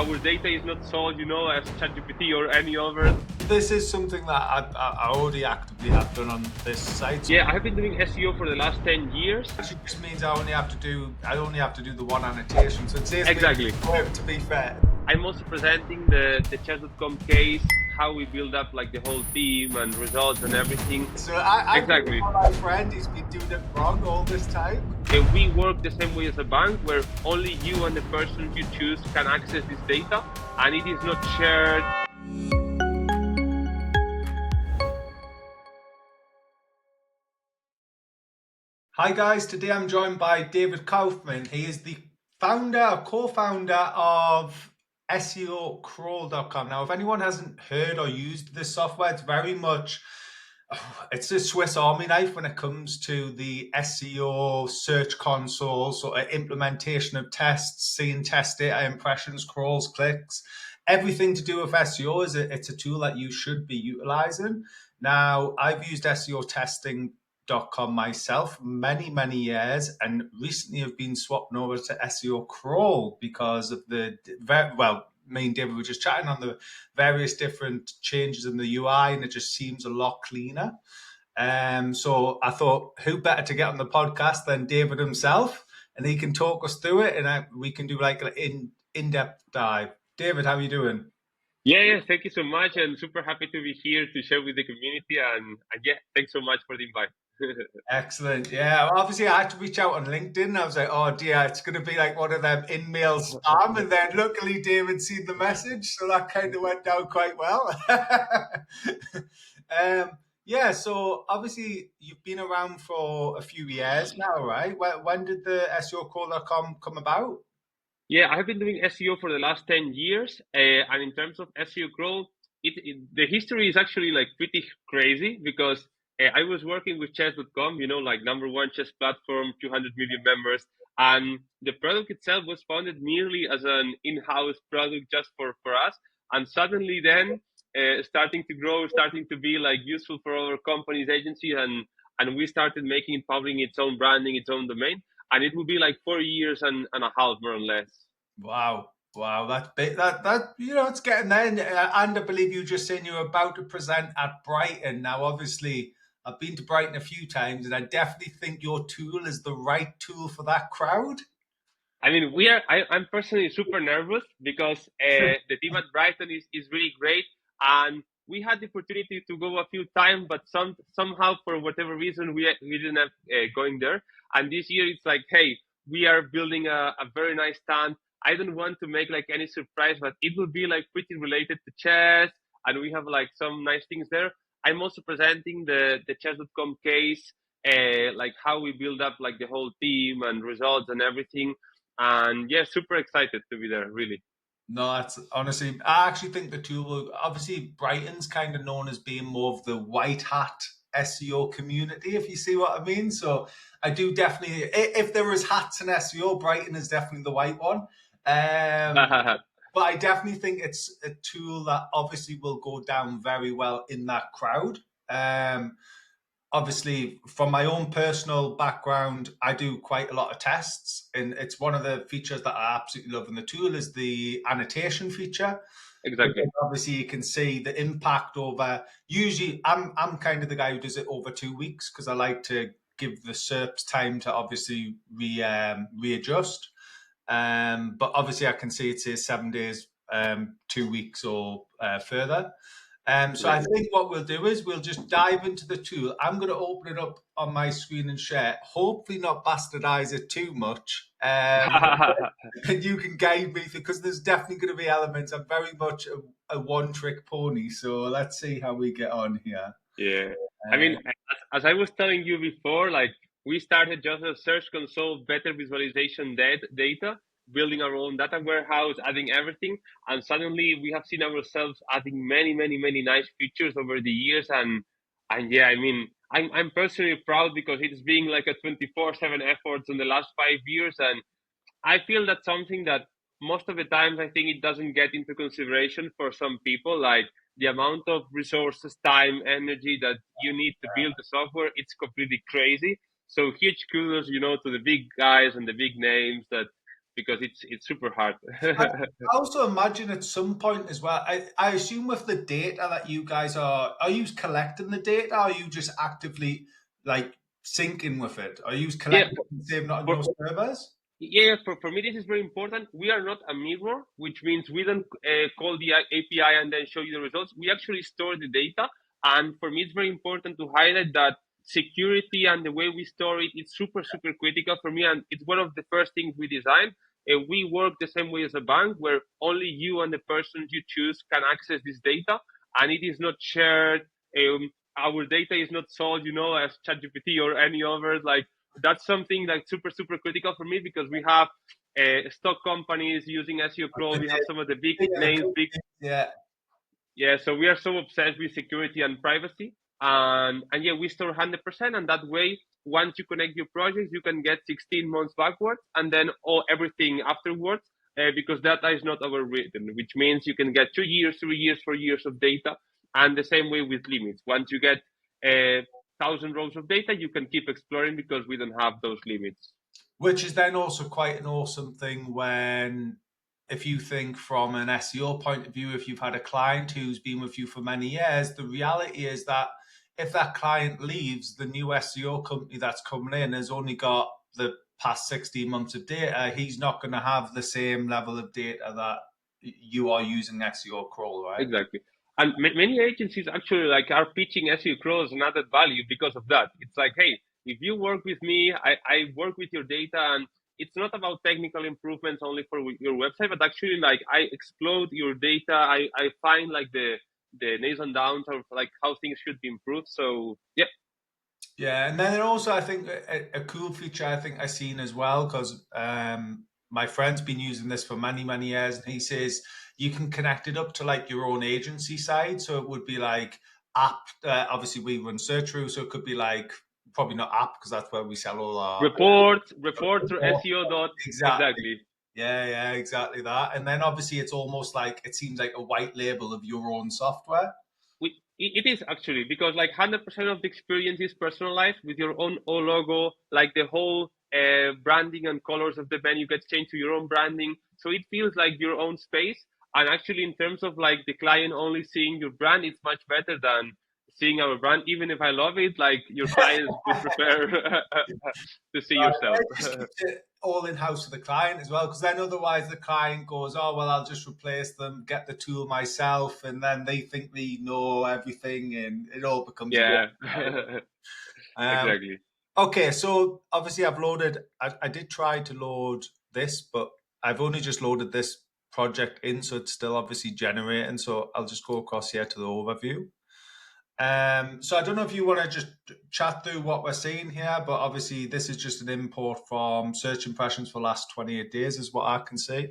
our data is not sold, as ChatGPT or any other. This is something that I already actively have done on this site. Yeah, I have been doing SEO for the last 10 years. Actually, just means I only have to do the one annotation. So it saves Exactly. me work, to be fair. I'm also presenting the chess.com case, how we build up like the whole team and results and everything. So I Exactly. my friend, he's been doing it wrong all this time. We work the same way as a bank, where only you and the person you choose can access this data, and it is not shared. Hi guys, today I'm joined by David Kaufmann. He is the co-founder of SEOCrawl.com. Now, if anyone hasn't heard or used this software, it's very much it's a Swiss Army knife when it comes to the SEO search console, sort of implementation of tests, seeing test data, impressions, crawls, clicks, everything to do with SEO. It's a tool that you should be utilizing. Now, I've used SEO testing.com myself many years, and recently have been swapping over to SEOCrawl because of me and David were just chatting on the various different changes in the UI, and it just seems a lot cleaner. So I thought, who better to get on the podcast than David himself, and he can talk us through it, and we can do like an in-depth dive. David, how are you doing? Yeah, thank you so much, and super happy to be here to share with the community, and yeah, thanks so much for the invite. Excellent. Yeah, well, obviously I had to reach out on LinkedIn. I was like, oh dear, it's going to be like one of them in-mail spam. And then luckily David seen the message, so that kind of went down quite well. Yeah, so obviously you've been around for a few years now, right? When did the SEOCrawl.com come about? Yeah, I have been doing SEO for the last 10 years. And in terms of SEO growth, the history is actually like pretty crazy, because I was working with chess.com, like #1 chess platform, 200 million members. And the product itself was founded merely as an in-house product just for us. And suddenly then starting to grow, starting to be like useful for our company's agency. And we started making it public, its own branding, its own domain. And it will be like 4 years and a half, more or less. Wow, that's big. That it's getting there. And I believe you just saying you're about to present at Brighton. Now, obviously, I've been to Brighton a few times, and I definitely think your tool is the right tool for that crowd. I mean, I'm personally super nervous, because the team at Brighton is really great, and we had the opportunity to go a few times, but somehow for whatever reason we didn't have going there. And this year it's like, hey, we are building a very nice stand. I don't want to make like any surprise, but it will be like pretty related to chess, and we have like some nice things there. I'm also presenting the chess.com case, like how we build up like the whole team and results and everything. And yeah, super excited to be there, really. No, that's honestly, I actually think the tool will obviously Brighton's kind of known as being more of the white hat SEO community, if you see what I mean. So I do definitely, if there is hats in SEO, Brighton is definitely the white one. But I definitely think it's a tool that obviously will go down very well in that crowd. Obviously, from my own personal background, I do quite a lot of tests, and it's one of the features that I absolutely love in the tool is the annotation feature. Exactly. Obviously, you can see the impact over. Usually, I'm kind of the guy who does it over 2 weeks, because I like to give the SERPs time to obviously readjust. But obviously, I can see it says 7 days, 2 weeks, or further. So I think what we'll do is we'll just dive into the tool. I'm going to open it up on my screen and share. Hopefully not bastardize it too much. And you can guide me, because there's definitely going to be elements. I'm very much a one-trick pony. So let's see how we get on here. Yeah. I mean, as I was telling you before, like we started just a search console, better visualization data, building our own data warehouse, adding everything. And suddenly we have seen ourselves adding many nice features over the years. And yeah, I mean, I'm personally proud, because it's being like a 24/7 effort in the last 5 years. And I feel that's something that most of the times I think it doesn't get into consideration for some people, like the amount of resources, time, energy that you need to build the software. It's completely crazy. So huge kudos, to the big guys and the big names that because it's super hard. I also imagine at some point as well, I assume with the data that you guys are you collecting the data? Are you just actively like syncing with it? Are you Yeah, collecting and saving it on for, your servers? yeah, for me, this is very important. We are not a mirror, which means we don't call the API and then show you the results. We actually store the data. And for me, it's very important to highlight that security and the way we store it, it's super, super critical for me. And it's one of the first things we design. We work the same way as a bank, where only you and the persons you choose can access this data, and it is not shared. Our data is not sold, as ChatGPT or any others. Like, that's something like super super critical for me, because we have stock companies using SEOCrawl. We have some of the big names, big, Yeah. yeah. So we are so obsessed with security and privacy, and yeah, we store 100%, and that way, once you connect your projects, you can get 16 months backwards, and then all everything afterwards, because data is not overwritten, which means you can get 2 years, 3 years, 4 years of data, and the same way with limits. Once you get 1,000 rows of data, you can keep exploring because we don't have those limits. Which is then also quite an awesome thing when, if you think from an SEO point of view, if you've had a client who's been with you for many years, the reality is that if that client leaves, the new SEO company that's coming in has only got the past 16 months of data. He's not going to have the same level of data that you are using SEOCrawl, right? Exactly. And many agencies actually like are pitching SEOCrawl as an added value because of that. It's like, hey, if you work with me, I work with your data, and it's not about technical improvements only for your website, but actually like I explode your data. I find like the nails and downs of like how things should be improved. So yeah. Yeah, and then also I think a cool feature I think I've seen as well, because my friend's been using this for many, many years, and he says you can connect it up to like your own agency side. So it would be like app. Obviously, we run search through, so it could be like probably not app because that's where we sell all our Report through Oh, SEO dot exactly. exactly. Yeah, exactly that. And then obviously it's almost like it seems like a white label of your own software. It is actually, because like 100% of the experience is personalized with your own logo, like the whole branding and colors of the menu gets changed to your own branding, so it feels like your own space. And actually, in terms of like the client only seeing your brand, it's much better than seeing our brand. Even if I love it, like your clients would prefer to see Right. yourself. It just keeps it all in house for the client as well, because then otherwise the client goes, "Oh well, I'll just replace them, get the tool myself," and then they think they know everything, and it all becomes a Yeah. nightmare. Um, Exactly. okay, so obviously I've loaded. I did try to load this, but I've only just loaded this project in, so it's still obviously generating. So I'll just go across here to the overview. So I don't know if you want to just chat through what we're seeing here, but obviously this is just an import from search impressions for the last 28 days is what I can see.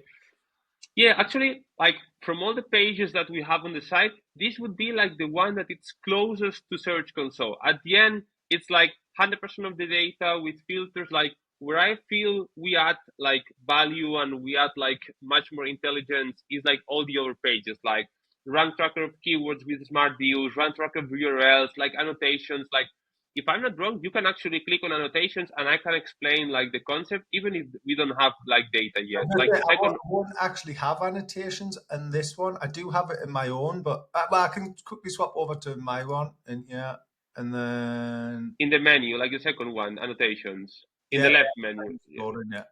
Yeah, actually, like from all the pages that we have on the site, this would be like the one that it's closest to Search Console. At the end, it's like 100% of the data with filters. Like where I feel we add like value and we add like much more intelligence is like all the other pages, like rank tracker of keywords with smart views, rank tracker of URLs, like annotations. Like if I'm not wrong, you can actually click on annotations and I can explain like the concept, even if we don't have like data yet. Like the second. I won't actually have annotations in this one. I do have it in my own, but well, I can quickly swap over to my one in here, and then In the menu, like the second one, annotations, in yeah, the left menu. it's Yeah. loading, yeah.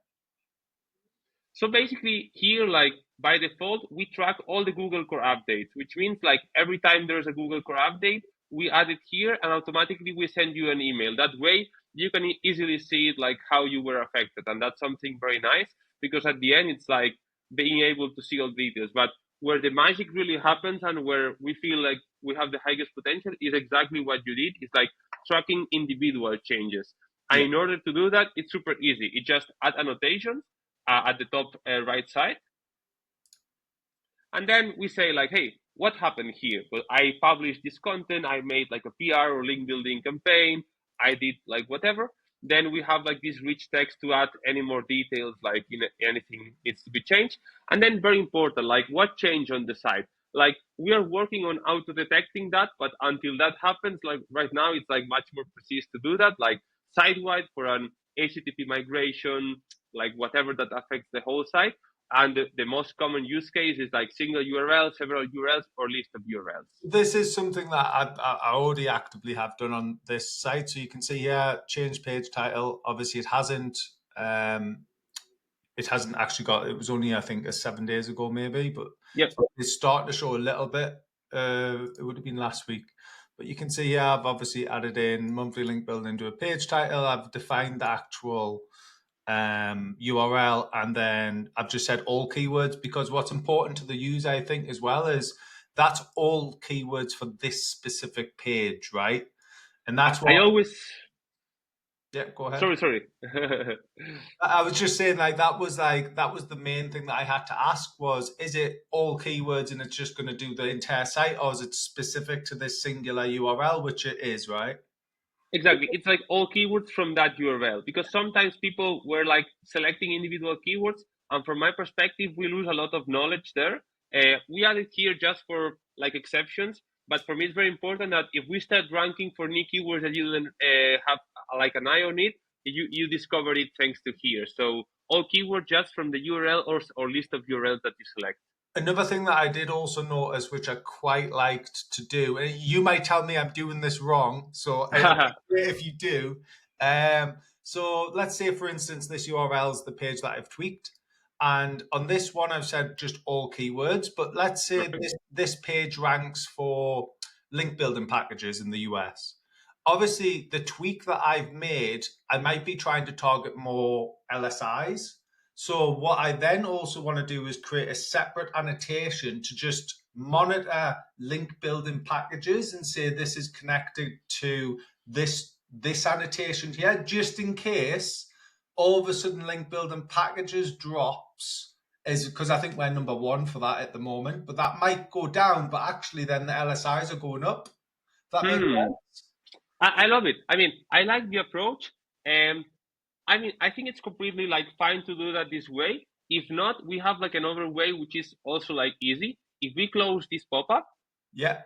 So basically here, like by default, we track all the Google Core updates, which means like every time there's a Google Core update, we add it here and automatically we send you an email. That way you can easily see it, like how you were affected. And that's something very nice, because at the end, it's like being able to see all details. But where the magic really happens and where we feel like we have the highest potential is exactly what you did. It's like tracking individual changes. And Yeah. in order to do that, it's super easy. It just add annotations at the top right side. And then we say like, hey, what happened here? Well, I published this content, I made like a PR or link building campaign, I did like whatever. Then we have like this rich text to add any more details, like anything needs to be changed. And then very important, like what changed on the site? Like we are working on auto detecting that, but until that happens, like right now, it's like much more precise to do that. Like site wide for an HTTP migration, like whatever that affects the whole site. And the most common use case is like single URL, several URLs, or list of URLs. This is something that I already actively have done on this site. So you can see here, change page title. Obviously, it hasn't actually got. It was only, I think, 7 days ago, maybe, but Yep. it's starting to show a little bit. It would have been last week, but you can see here I've obviously added in monthly link building to a page title. I've defined the actual URL, and then I've just said all keywords, because what's important to the user, I think, as well, is that's all keywords for this specific page, right? And that's what I always. Yeah, go ahead. Sorry. I was just saying, that was the main thing that I had to ask was, is it all keywords and it's just going to do the entire site, or is it specific to this singular URL, which it is, right? Exactly. It's like all keywords from that URL, because sometimes people were like selecting individual keywords. And from my perspective, we lose a lot of knowledge there. We added here just for like exceptions. But for me, it's very important that if we start ranking for new keywords that you didn't have like an eye on it, you discover it thanks to here. So all keywords just from the URL or list of URLs that you select. Another thing that I did also notice, which I quite liked to do, and you might tell me I'm doing this wrong, so if you do. So let's say, for instance, this URL is the page that I've tweaked, and on this one I've said just all keywords. But let's say this page ranks for link building packages in the US. Obviously, the tweak that I've made, I might be trying to target more LSIs. So what I then also want to do is create a separate annotation to just monitor link building packages and say this is connected to this annotation here, just in case all of a sudden link building packages drops, is because I think we're number one for that at the moment, but that might go down, but actually then the LSIs are going up. That makes sense. I love it. I mean, I like the approach. I mean, I think it's completely like fine to do that this way. If not, we have like another way, which is also like easy. If we close this pop-up, Yeah,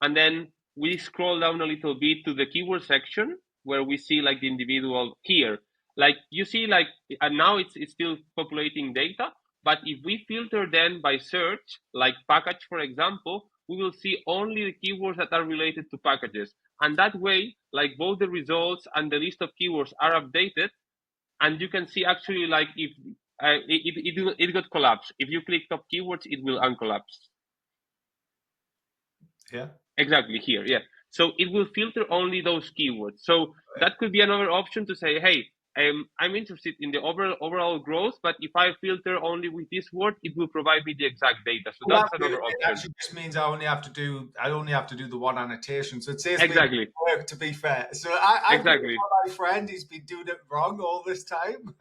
and then we scroll down a little bit to the keyword section where we see like the individual here, like you see, like, and now it's still populating data. But if we filter then by search, like package, for example, we will see only the keywords that are related to packages. And that way, like both the results and the list of keywords are updated, and you can see actually like if it got collapsed. If you click top keywords, it will uncollapse. Yeah. Exactly here, yeah. So it will filter only those keywords. So that could be another option to say, hey, I'm interested in the overall growth, but if I filter only with this word, it will provide me the exact data. So that's another option. It actually just means I only have to do the one annotation. So it saves exactly me work, to be fair. So I exactly. My friend, he's been doing it wrong all this time.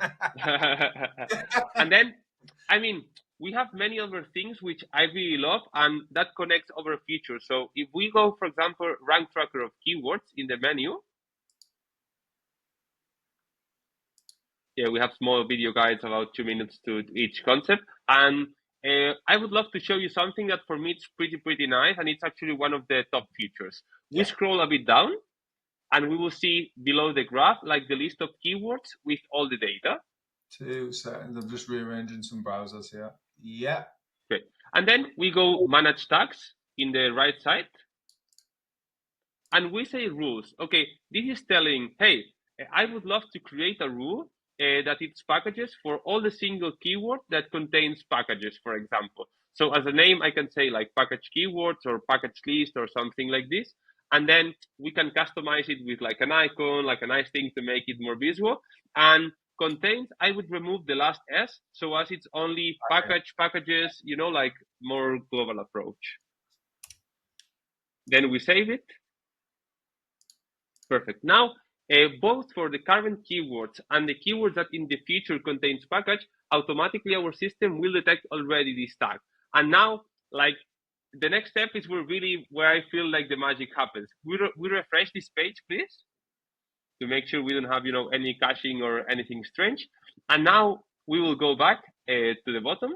And then, I mean, we have many other things which I really love, and that connects other features. So if we go, for example, rank tracker of keywords in the menu, yeah, we have small video guides about 2 minutes to each concept. And I would love to show you something that for me it's pretty nice, and it's actually one of the top features. We scroll a bit down, and we will see below the graph like the list of keywords with all the data. 2 seconds. I'm just rearranging some browsers here. Yeah. Great. And then we go manage tags in the right side. And we say rules. Okay, this is telling, hey, I would love to create a rule that it's packages for all the single keyword that contains packages, for example. So as a name, I can say like package keywords or package list or something like this. And then we can customize it with like an icon, like a nice thing to make it more visual. And contains, I would remove the last S, so as it's only packages, you know, like more global approach. Then we save it. Perfect. Now, both for the current keywords and the keywords that in the future contains package, automatically our system will detect already this tag. And now, like, the next step is where I feel like the magic happens. We refresh this page, please, to make sure we don't have, you know, any caching or anything strange. And now we will go back to the bottom,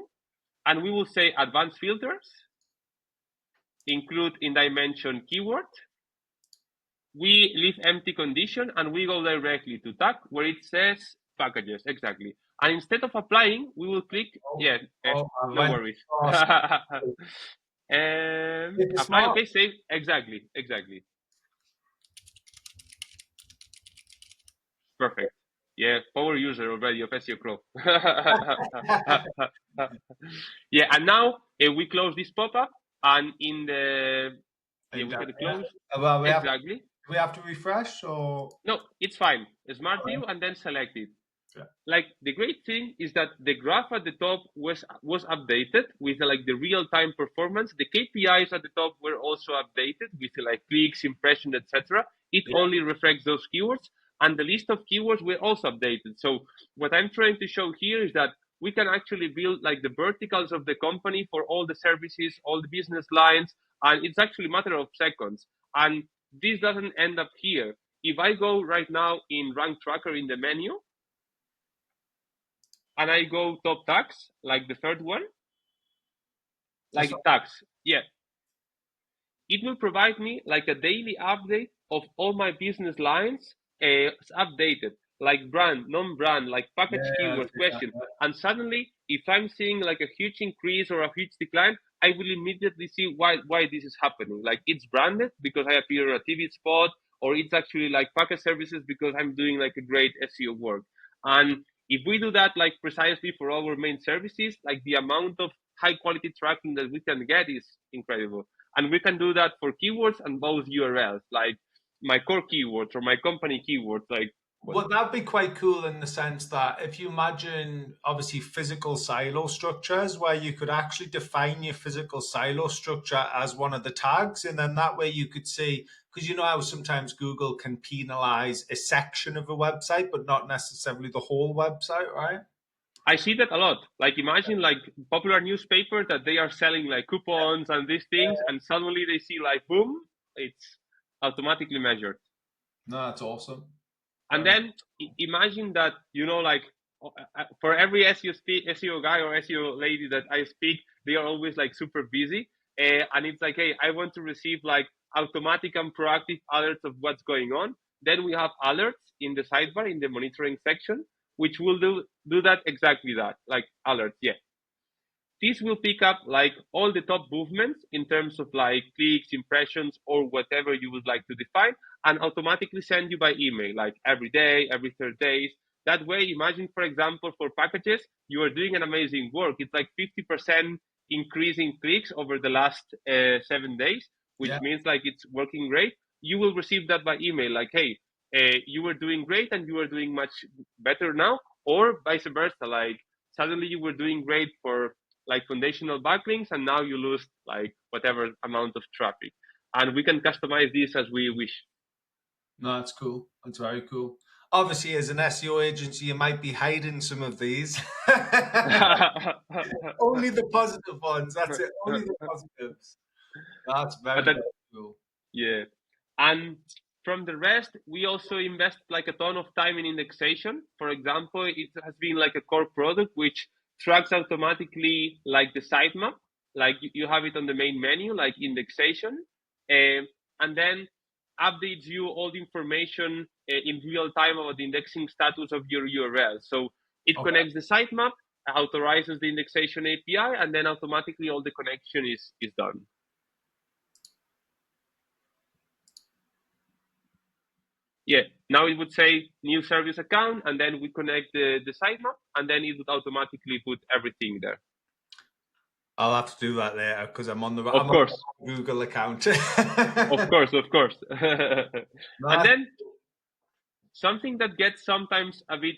and we will say advanced filters, include in dimension keyword. We leave empty condition, and we go directly to tag where it says packages. Exactly. And instead of applying, we will click, no worries. Apply, okay, save, exactly. Perfect. Yeah, power user already of SEOCrawl. Yeah, and now we close this pop-up, and in the we can close. Well, Exactly. Do we have to refresh or? No, it's fine. Smart view and then select it. Yeah. Like the great thing is that the graph at the top was updated with like the real time performance. The KPIs at the top were also updated with like clicks, impressions, etc. It only reflects those keywords, and the list of keywords were also updated. So what I'm trying to show here is that we can actually build like the verticals of the company for all the services, all the business lines, and it's actually a matter of seconds. And this doesn't end up here. If I go right now in Rank Tracker in the menu, and I go top tax, like the third one, like tax, it will provide me like a daily update of all my business lines, updated, like brand, non-brand, like package keywords, question. And suddenly, if I'm seeing like a huge increase or a huge decline, I will immediately see why this is happening. Like it's branded because I appear on a TV spot, or it's actually like package services because I'm doing like a great SEO work. And if we do that like precisely for our main services, like the amount of high quality tracking that we can get is incredible. And we can do that for keywords and both URLs, like my core keywords or my company keywords. Like, well, that'd be quite cool in the sense that if you imagine obviously physical silo structures where you could actually define your physical silo structure as one of the tags, and then that way you could see, because you know how sometimes Google can penalize a section of a website, but not necessarily the whole website, right? I see that a lot. Like imagine like popular newspaper that they are selling like coupons and these things, and suddenly they see like boom, it's automatically measured. No, that's awesome. And then imagine that, you know, like for every SEO guy or SEO lady that I speak, they are always like super busy. And it's like, hey, I want to receive like automatic and proactive alerts of what's going on. Then we have alerts in the sidebar in the monitoring section, which will do that exactly that, like alerts. Yeah. This will pick up like all the top movements in terms of like clicks, impressions, or whatever you would like to define, and automatically send you by email, like every day, every 3 days. That way, imagine, for example, for packages, you are doing an amazing work. It's like 50% increase in clicks over the last 7 days, which means like it's working great. You will receive that by email, like, hey, you were doing great and you are doing much better now, or vice versa, like suddenly you were doing great for like foundational backlinks, and now you lose like whatever amount of traffic. And we can customize this as we wish. No, that's cool. That's very cool. Obviously, as an SEO agency, you might be hiding some of these. Only the positive ones. That's it. Only the positives. That's very cool. Yeah. And from the rest, we also invest like a ton of time in indexation. For example, it has been like a core product which tracks automatically like the sitemap, like you have it on the main menu, like indexation, and then updates you all the information in real time about the indexing status of your URL. So it connects the sitemap, authorizes the indexation API, and then automatically all the connection is done. Yeah, now it would say new service account, and then we connect the sitemap, and then it would automatically put everything there. I'll have to do that later because I'm on the Google account. Of course. And then something that gets sometimes a bit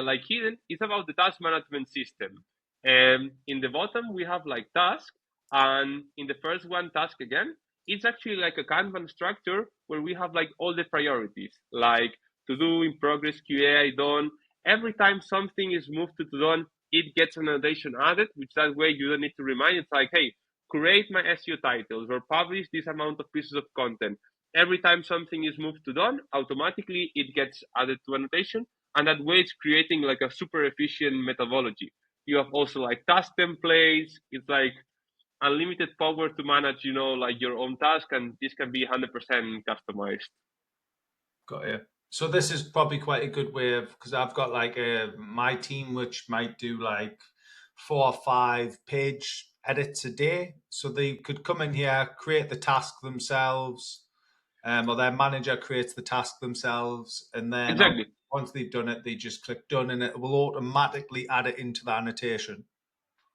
like hidden is about the task management system. In the bottom, we have like task, and in the first one, task again, it's actually like a Kanban structure where we have like all the priorities, like to do, in progress, QA, done. Every time something is moved to done, it gets an annotation added, which that way you don't need to remind. It's like, hey, create my SEO titles or publish this amount of pieces of content. Every time something is moved to done, automatically it gets added to annotation, and that way it's creating like a super efficient methodology. You have also like task templates. It's like unlimited power to manage, you know, like your own task, and this can be 100% customized. Got you. So this is probably quite a good way of, because I've got like my team which might do like 4 or 5 page edits a day. So they could come in here, create the task themselves, or their manager creates the task themselves, and then Exactly. once they've done it, they just click done, and it will automatically add it into the annotation.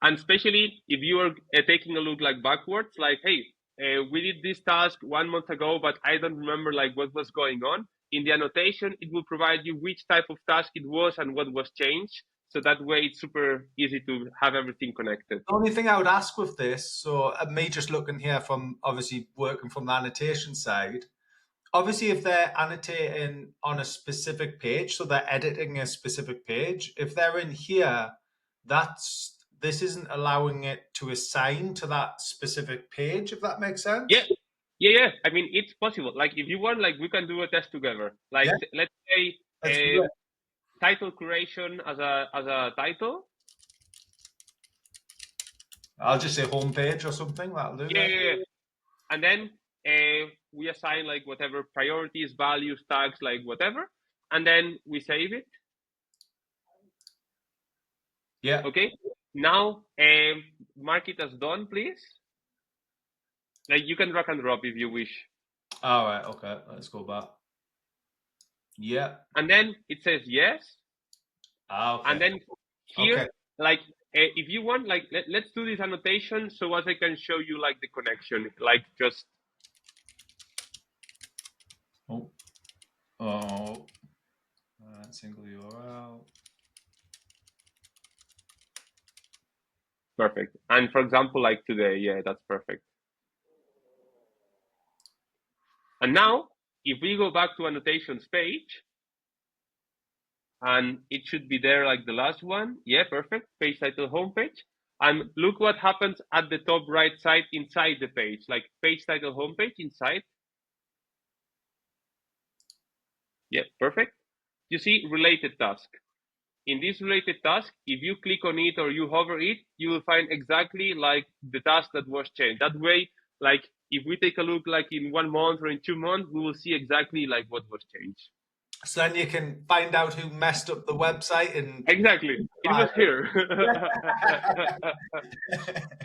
And especially if you are taking a look like backwards, like, hey, we did this task 1 month ago, but I don't remember like what was going on. In the annotation, it will provide you which type of task it was and what was changed. So that way it's super easy to have everything connected. The only thing I would ask with this, so me just looking here from obviously working from the annotation side, obviously if they're annotating on a specific page, so they're editing a specific page, if they're in here, this isn't allowing it to assign to that specific page, if that makes Yeah. sense. Yeah. I mean, it's possible. Like if you want, like we can do a test together. Like Yeah, let's say let's do it. title curation as a title. I'll just say homepage or something. That'll do. Yeah. And then we assign like whatever priorities, values, tags, like whatever, and then we save it. Yeah. Okay. Now mark it as done, please. Like you can drag and drop if you wish. All right. Okay. Let's go back. Yeah. And then it says yes. Okay. And then here, Okay. like if you want, like let's do this annotation so as I can show you like the connection, like just. Oh. Single URL. Perfect. And for example, like today, yeah, that's perfect. And now, if we go back to annotations page, and it should be there like the last one. Yeah, perfect. Page title homepage. And look what happens at the top right side inside the page, like page title homepage inside. Yeah, perfect. You see related task. In this related task, if you click on it or you hover it, you will find exactly like the task that was changed. That way, like if we take a look like in 1 month or in 2 months, we will see exactly like what was changed. So then you can find out who messed up the website and Exactly. It was here.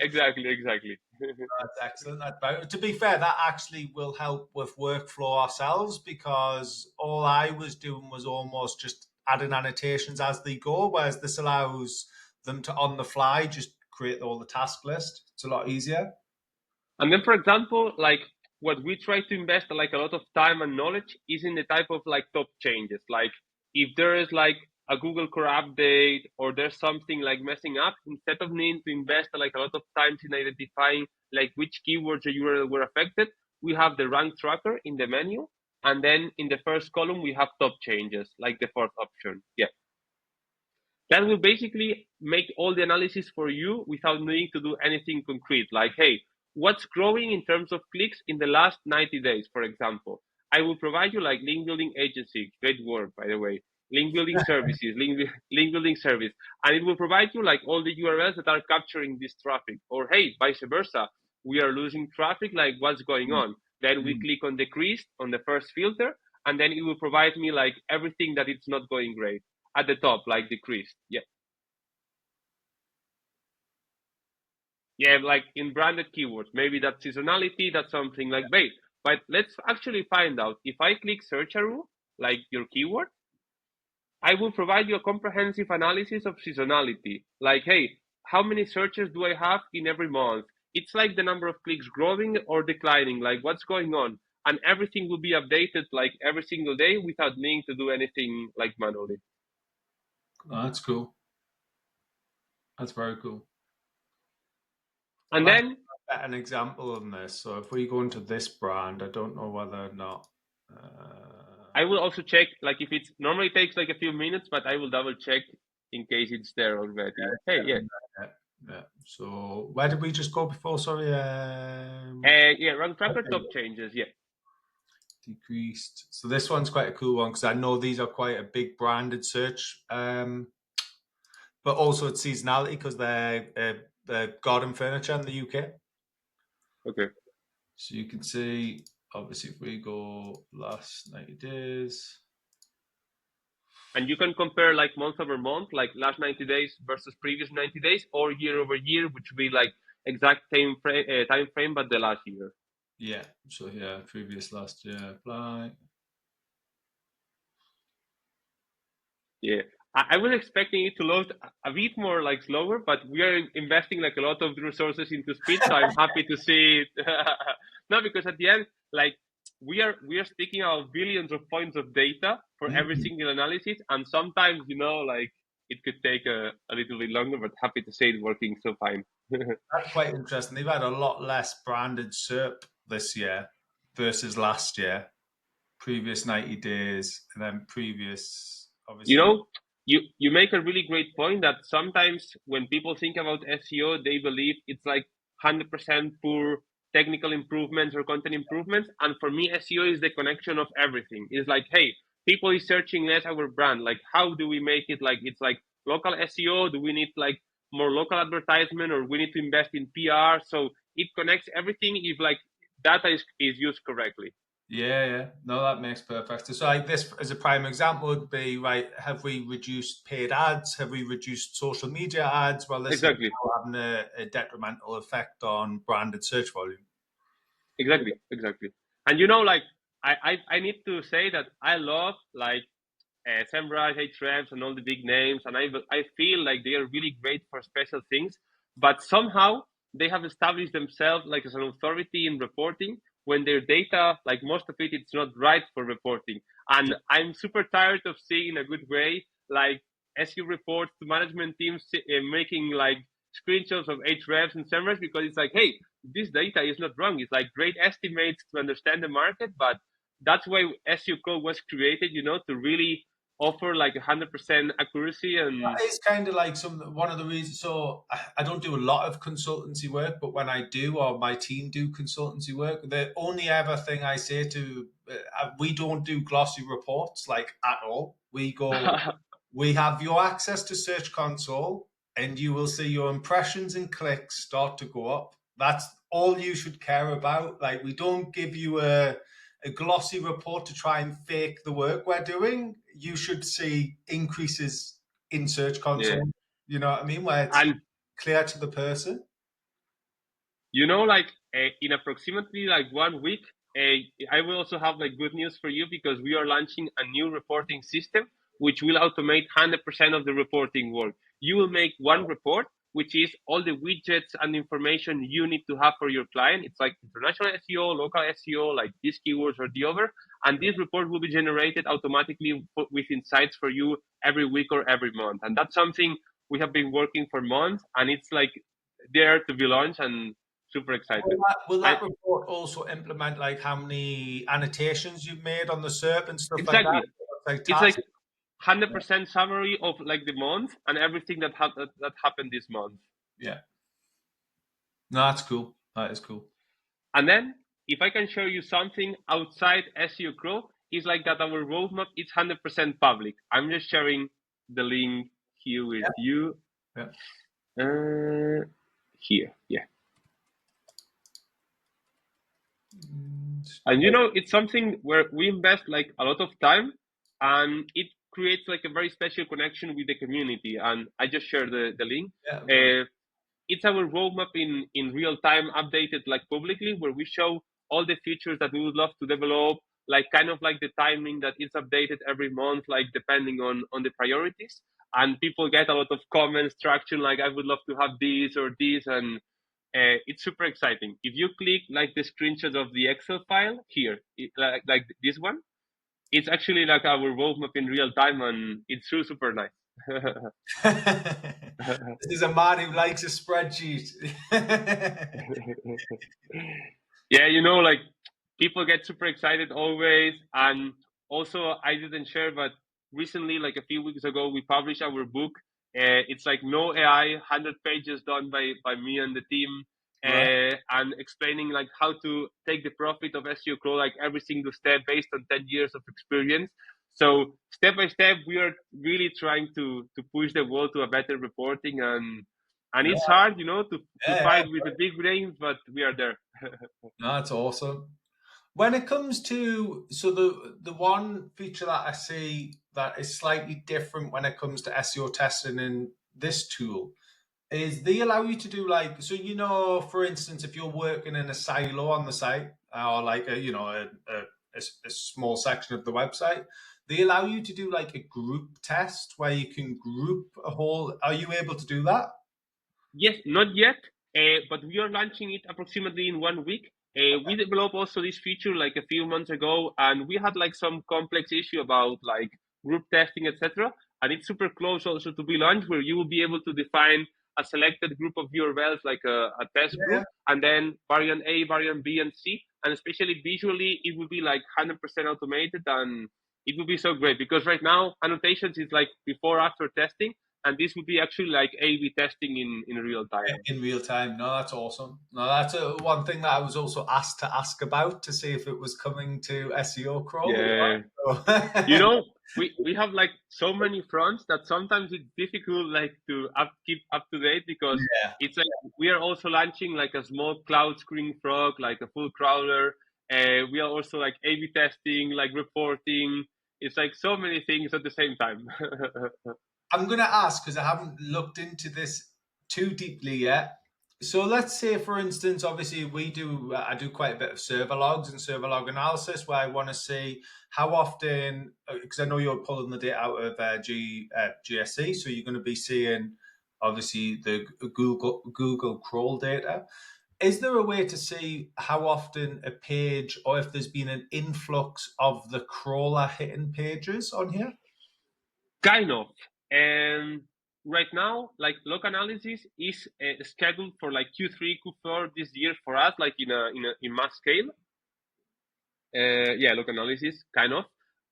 Exactly. That's excellent. To be fair, that actually will help with workflow ourselves, because all I was doing was almost just adding annotations as they go, whereas this allows them to on the fly just create all the task list. It's a lot easier. And then, for example, like what we try to invest like a lot of time and knowledge is in the type of like top changes. Like if there is like a Google Core update or there's something like messing up, instead of needing to invest like a lot of times in identifying like which keywords or URL were affected, we have the rank tracker in the menu. And then in the first column, we have top changes, like the fourth option. Yeah. That will basically make all the analysis for you without needing to do anything concrete. Like, hey, what's growing in terms of clicks in the last 90 days, for example? I will provide you like link building agency, great word, by the way, link building services, link building service, and it will provide you like all the URLs that are capturing this traffic. Or hey, vice versa, we are losing traffic, like what's going on? Then we click on decreased on the first filter, and then it will provide me like everything that it's not going great at the top, like decreased. Yeah. Yeah, like in branded keywords. Maybe that's seasonality, that's something like bait. But let's actually find out. If I click searcharoo, like your keyword, I will provide you a comprehensive analysis of seasonality. Like, hey, how many searches do I have in every month? It's like the number of clicks growing or declining, like what's going on. And everything will be updated like every single day without needing to do anything like manually. Oh, that's cool. That's very cool. And Well, then an example on this. So if we go into this brand, I don't know whether or not. I will also check, like if it's normally takes like a few minutes, but I will double check in case it's there already. Hey, yeah. Yeah. So where did we just go before? Sorry. Yeah, rank tracker top changes. Yeah. Decreased. So this one's quite a cool one because I know these are quite a big branded search, but also it's seasonality because they're garden furniture in the UK. Okay. So you can see, obviously, if we go last 90 days, and you can compare like month over month, like last 90 days versus previous 90 days, or year over year, which would be like exact time frame, but the last year. Yeah. So yeah, previous last year apply. Yeah. I was expecting it to load a bit more like slower, but we are investing like a lot of resources into speed, so I'm happy to see it. No, because at the end, like we are sticking out billions of points of data for every Mm. single analysis, and sometimes like it could take a little bit longer, but happy to say it's working so fine. That's quite interesting. They've had a lot less branded SERP this year versus last year. Previous 90 days, and then previous, You obviously. know, you make a really great point that sometimes when people think about SEO, they believe it's like 100% pure technical improvements or content improvements. And for me, SEO is the connection of everything. It's like, hey, people is searching less our brand. Like, how do we make it like it's like local SEO? Do we need like more local advertisement, or we need to invest in PR? So it connects everything if like data is used correctly. Yeah. No, that makes perfect sense. So, like this, as a prime example, would be right. Have we reduced paid ads? Have we reduced social media ads? Well, this is Exactly. now having a detrimental effect on branded search volume. Exactly. And like I need to say that I love like Semrush, Ahrefs, and all the big names, and I feel like they are really great for special things. But somehow they have established themselves like as an authority in reporting when their data, like most of it, it's not right for reporting. And I'm super tired of seeing in a good way like SEO reports to management teams making like screenshots of Ahrefs and Semrush because it's like, hey, this data is not wrong. It's like great estimates to understand the market, but that's why SEOCrawl was created, to really offer like 100% accuracy. And It's kind of like one of the reasons. So I don't do a lot of consultancy work, but when I do, or my team do consultancy work, the only ever thing I say to we don't do glossy reports like at all. We have your access to Search Console, and you will see your impressions and clicks start to go up. That's all you should care about. Like, we don't give you a glossy report to try and fake the work we're doing. You should see increases in Search yeah, Console. You know what I mean? Where it's and clear to the person. like in approximately like 1 week, I will also have like good news for you because we are launching a new reporting system which will automate 100% of the reporting work. You will make one report, which is all the widgets and information you need to have for your client. It's like international SEO, local SEO, like these keywords or the other. And this report will be generated automatically with insights for you every week or every month. And that's something we have been working for months, and it's like there to be launched, and super excited. Will I that report also implement like how many annotations you've made on the SERP and stuff like that? exactly. Like It's tasks? like 100% summary of like the month and everything that happened this month. Yeah. No, that's cool. That is cool. And then if I can show you something outside SEOCrawl, it's like that our roadmap is 100% public. I'm just sharing the link here with you. Yeah. Here, yeah. And it's something where we invest like a lot of time, and it creates like a very special connection with the community. And I just shared the link. Yeah. It's our roadmap in real time, updated like publicly, where we show all the features that we would love to develop, like kind of like the timing that it's updated every month, like depending on the priorities. And people get a lot of comments, traction, like I would love to have this or this, and it's super exciting. If you click like the screenshot of the Excel file here, like this one, it's actually like our roadmap in real time, and it's super nice. This is a man who likes a spreadsheet. Yeah, like people get super excited always. And also, I didn't share, but recently, like a few weeks ago, we published our book. It's like no AI, 100 pages done by me and the team, Right. and explaining like how to take the profit of SEOCrawl, like every single step based on 10 years of experience. So step by step, we are really trying to push the world to a better reporting, and No, it's hard, to yeah, fight with the big names, but we are there. no, that's awesome. When it comes to the one feature that I see that is slightly different when it comes to SEO testing in this tool is they allow you to do like, so for instance, if you're working in a silo on the site or like a small section of the website, they allow you to do like a group test where you can group a whole. Are you able to do that? Yes, not yet, but we are launching it approximately in 1 week. We developed also this feature like a few months ago, and we had like some complex issue about like group testing, etc. And it's super close also to be launched, where you will be able to define a selected group of URLs like a test Yeah. group, and then variant A, variant B, and C. And especially visually, it will be like 100% automated, and it will be so great because right now annotations is like before after testing, and this would be actually like A/B testing in real time. In real time. No, that's awesome. No, that's one thing that I was also asked to ask about to see if it was coming to SEOCrawl as Yeah, well. you So, know, we have like so many fronts that sometimes it's difficult like to keep up to date because yeah. it's like we are also launching like a small cloud screen frog, like a full crawler. We are also like A/B testing, like reporting. It's like so many things at the same time. I'm going to ask because I haven't looked into this too deeply yet. So let's say, for instance, obviously I do quite a bit of server logs and server log analysis where I want to see how often, because I know you're pulling the data out of GSC, so you're going to be seeing obviously the Google crawl data. Is there a way to see how often a page or if there's been an influx of the crawler hitting pages on here? Kind of. And right now, like log analysis is scheduled for like Q3, Q4 this year for us, like in mass scale. Yeah, log analysis, kind of.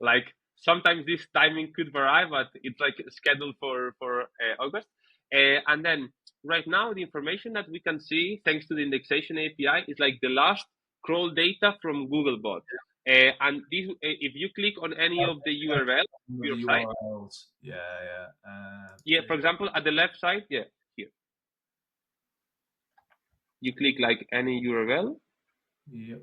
Like sometimes this timing could vary, but it's like scheduled for August. And then right now, the information that we can see thanks to the indexation API is like the last crawl data from Googlebot. And this, if you click on any of the URL of The your site, URLs. Yeah, yeah. yeah, for example, at the left side, yeah, here, you click like any URL, Yep.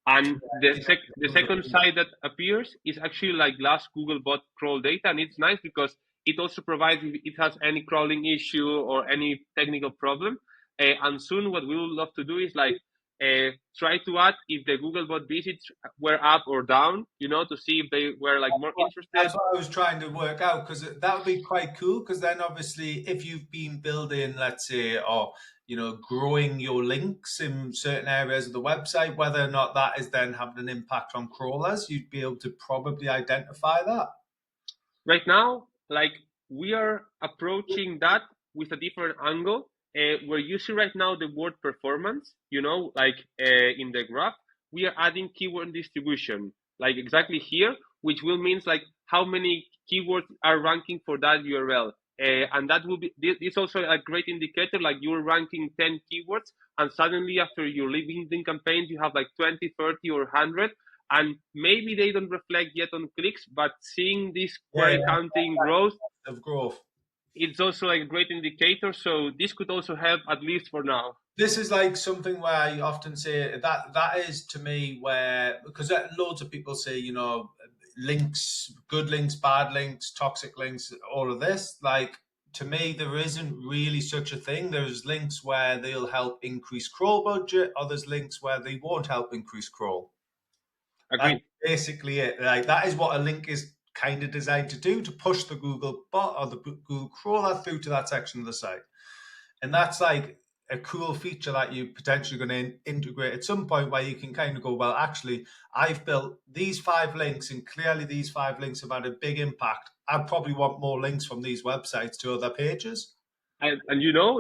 and the second side that appears is actually like last Googlebot crawl data, and it's nice because it also provides if it has any crawling issue or any technical problem. And soon, what we would love to do is like try to add if the Googlebot visits were up or down, to see if they were like more interested. That's what I was trying to work out because that would be quite cool. Because then, obviously, if you've been building, let's say, or growing your links in certain areas of the website, whether or not that is then having an impact on crawlers, you'd be able to probably identify that. Right now, like we are approaching that with a different angle. We're using right now the word performance, like in the graph, we are adding keyword distribution, like exactly here, which will means like how many keywords are ranking for that URL. And that will be this also a great indicator, like you're ranking 10 keywords, and suddenly after your LinkedIn campaigns, you have like 20, 30, or 100, and maybe they don't reflect yet on clicks, but seeing this Yeah, query yeah, counting growth, of growth. it's also like a great indicator. So this could also help at least for now. This is like something where I often say that is to me where because loads of people say links, good links, bad links, toxic links, all of this. Like to me, there isn't really such a thing. There's links where they'll help increase crawl budget, others links where they won't help increase crawl. That's Agreed. basically it. Like that is what a link is kind of designed to do to push the Google bot or the Google crawler through to that section of the site. And that's like a cool feature that you potentially going to integrate at some point where you can kind of go, well, actually, I've built these 5 links and clearly these 5 links have had a big impact. I probably want more links from these websites to other pages. And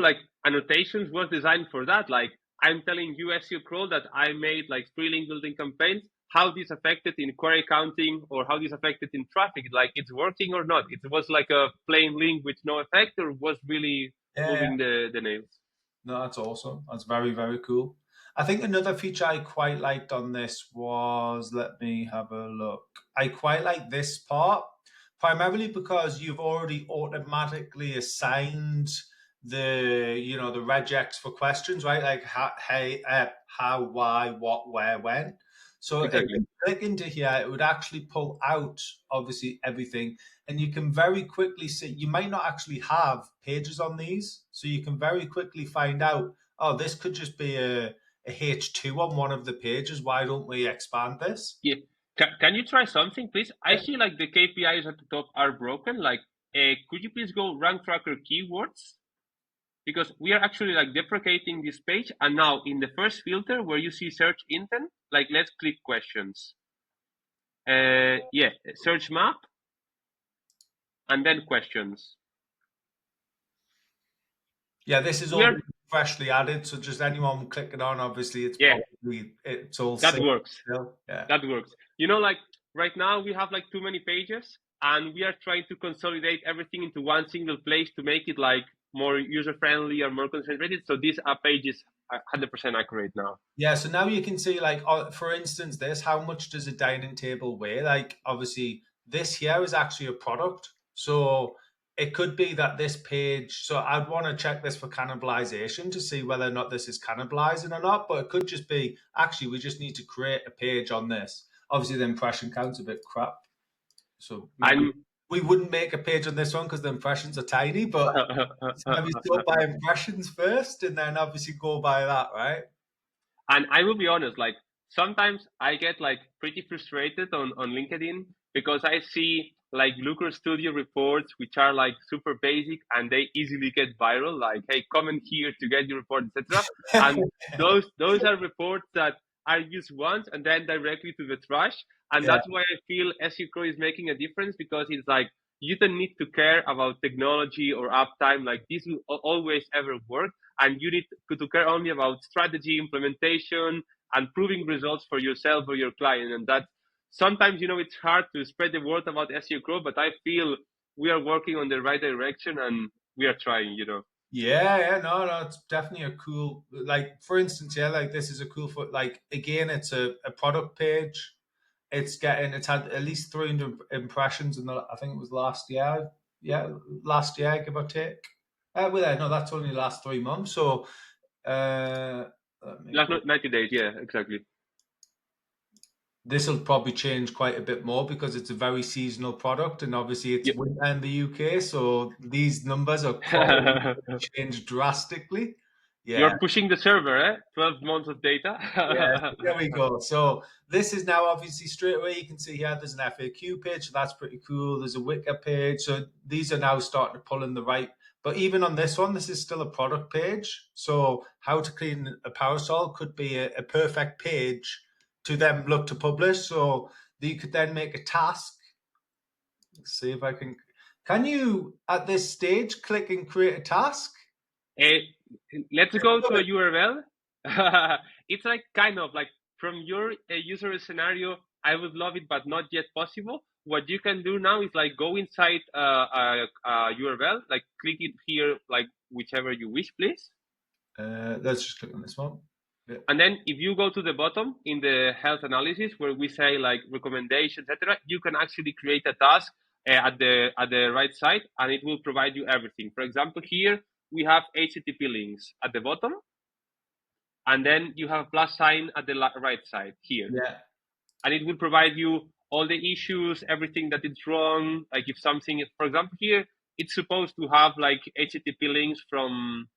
like annotations was designed for that. Like I'm telling you, SEOCrawl, that I made like 3 link building campaigns, how this affected in query counting or how this affected in traffic, like it's working or not. It was like a plain link with no effect, or was really Yeah, moving the nails. no, that's awesome. That's very, very cool. I think another feature I quite liked on this was, let me have a look. I quite like this part, primarily because you've already automatically assigned the regex for questions, right? Like how, why, what, where, when. So if Exactly. you click into here, it would actually pull out obviously everything, and you can very quickly see. You might not actually have pages on these, so you can very quickly find out. Oh, this could just be a H2 on one of the pages. Why don't we expand this? Yeah. Can you try something, please? I see like the KPIs at the top are broken. Like, could you please go rank tracker keywords? Because we are actually like deprecating this page, and now in the first filter where you see search intent, like let's click questions. Yeah, search map, and then questions. Yeah, this is We all are, been freshly added, so just anyone clicking on, obviously, yeah, it's all that saved works. still. Yeah. That works. You know, like right now we have like too many pages, and we are trying to consolidate everything into one single place to make it like more user friendly or more concentrated. So this page is 100% accurate now. Yeah, so now you can see, like, for instance, this, how much does a dining table weigh? Like, obviously, this here is actually a product. So it could be that this page, so I'd want to check this for cannibalization to see whether or not this is cannibalizing or not. But it could just be, actually, we just need to create a page on this. Obviously, the impression count's a bit crap. So maybe And we wouldn't make a page on this one because the impressions are tiny, but maybe sort by impressions first and then obviously go by that, right? And I will be honest, like sometimes I get like pretty frustrated on LinkedIn because I see like Looker Studio reports which are like super basic and they easily get viral, like hey, comment here to get your report, etc. And those are reports that are used once and then directly to the trash. And Yeah. that's why I feel SEOCrawl is making a difference because it's like you don't need to care about technology or uptime. Like this will always ever work and you need to care only about strategy, implementation, and proving results for yourself or your client. And that sometimes, it's hard to spread the word about SEOCrawl, but I feel we are working on the right direction and we are trying. Yeah, no, it's definitely a cool, like, for instance, yeah, like this is a cool like, again, it's a product page. It's had at least 300 impressions in I think it was last year. Yeah, last year, give or take. No, that's only the last 3 months. So, let me Last go. 90 days, yeah, exactly. This will probably change quite a bit more because it's a very seasonal product, and obviously it's Yep. winter in the UK, so these numbers are probably changed drastically. Yeah, You're pushing the server, eh? 12 months of yeah, data. there we go. So this is now obviously straight away. You can see here there's an FAQ page, so that's pretty cool. There's a Wiki page, so these are now starting to pull in the right. But even on this one, this is still a product page. So how to clean a parasol could be a perfect page to then look to publish. So you could then make a task. Let's see if I can. Can you at this stage click and create a task? Eh, let's go to a URL. It's like kind of like from your user scenario, I would love it, but not yet possible. What you can do now is like go inside a URL, like click it here, like whichever you wish, please. Let's just click on this one. Yeah. And then if you go to the bottom in the health analysis where we say like recommendations, etc., you can actually create a task at the right side, and it will provide you everything. For example, here we have HTTP links at the bottom, and then you have a plus sign at the right side here, Yeah. and it will provide you all the issues, everything that is wrong. Like if something, for example, here it's supposed to have like HTTP links from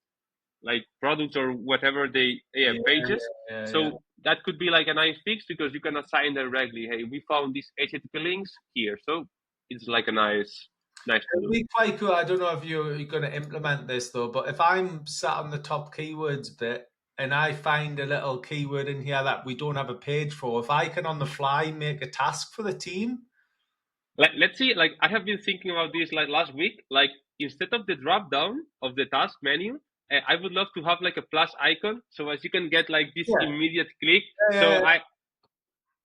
like products or whatever Yeah, pages. yeah. So that could be like a nice fix because you can assign directly, hey, we found these HTTP links here. So it's like a nice It'd tool. be quite cool. I don't know if you're going to implement this though, but if I'm sat on the top keywords bit and I find a little keyword in here that we don't have a page for, if I can on the fly make a task for the team. Let's see, like I have been thinking about this like last week, like instead of the drop down of the task menu, I would love to have like a plus icon. So as you can get like this Yeah, immediate click. yeah. So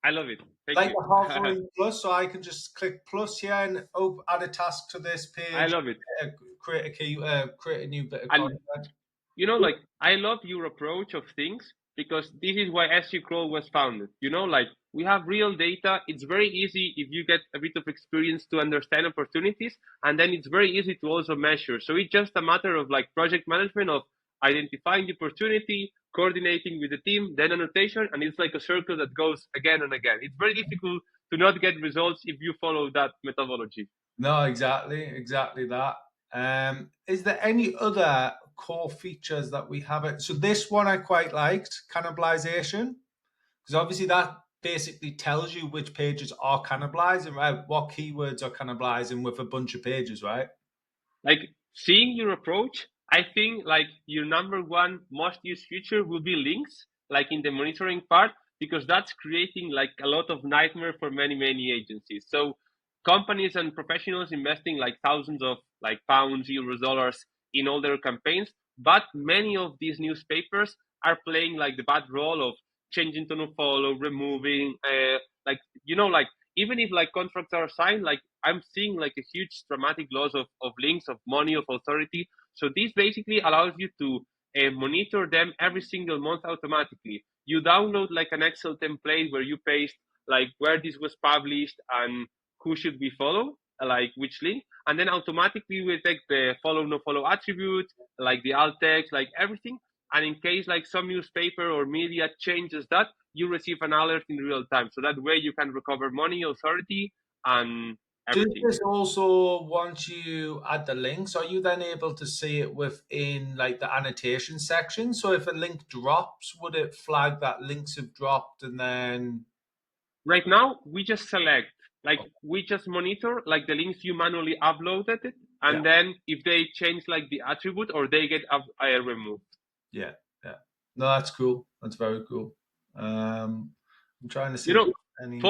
I love it. Thank Like you. a hovering plus, so I can just click plus here and add a task to this I page, love it. create a new bit of And content. like I love your approach of things because this is why SEOCrawl was founded. Like we have real data. It's very easy if you get a bit of experience to understand opportunities, and then it's very easy to also measure. So it's just a matter of like project management of identifying the opportunity, coordinating with the team, then annotation, and it's like a circle that goes again and again. It's very difficult to not get results if you follow that methodology. No, exactly that. Is there any other core features that we haven't? So this one I quite liked, cannibalization, because obviously that basically tells you which pages are cannibalizing, right? What keywords are cannibalizing with a bunch of pages, right? Like seeing your approach, I think like your number one most used feature will be links, like in the monitoring part, because that's creating like a lot of nightmare for many agencies. So companies and professionals investing like thousands of like pounds, euros, dollars in all their campaigns, but many of these newspapers are playing like the bad role of changing tone of follow, removing, like like even if like contracts are signed, like I'm seeing like a huge dramatic loss of links, of money, of authority. So this basically allows you to monitor them every single month automatically. You download like an Excel template where you paste like where this was published and who should we follow, like which link, and then automatically we take the follow no follow attribute, like the alt text, like everything. And in case like some newspaper or media changes that, you receive an alert in real time. So that way you can recover money, authority, and Does everything. this also, once you add the links, are you then able to see it within like the annotation section? So if a link drops, would it flag that links have dropped and then? Right now, we just select, like we just monitor like the links you manually uploaded it, Yeah, and then if they change like the attribute or they get removed. yeah, yeah. No, that's cool. That's very cool. I'm trying to see You if know, there's any.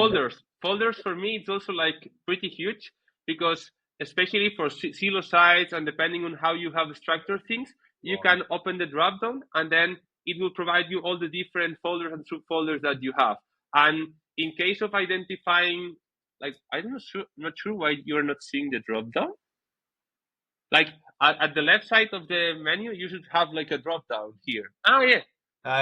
folders for me, it's also like pretty huge because especially for silo sites and depending on how you have structured things, you can open the dropdown and then it will provide you all the different folders and subfolders that you have. And in case of identifying, like I'm not sure why you're not seeing the dropdown. Like at the left side of the menu, you should have like a dropdown here. Oh yeah,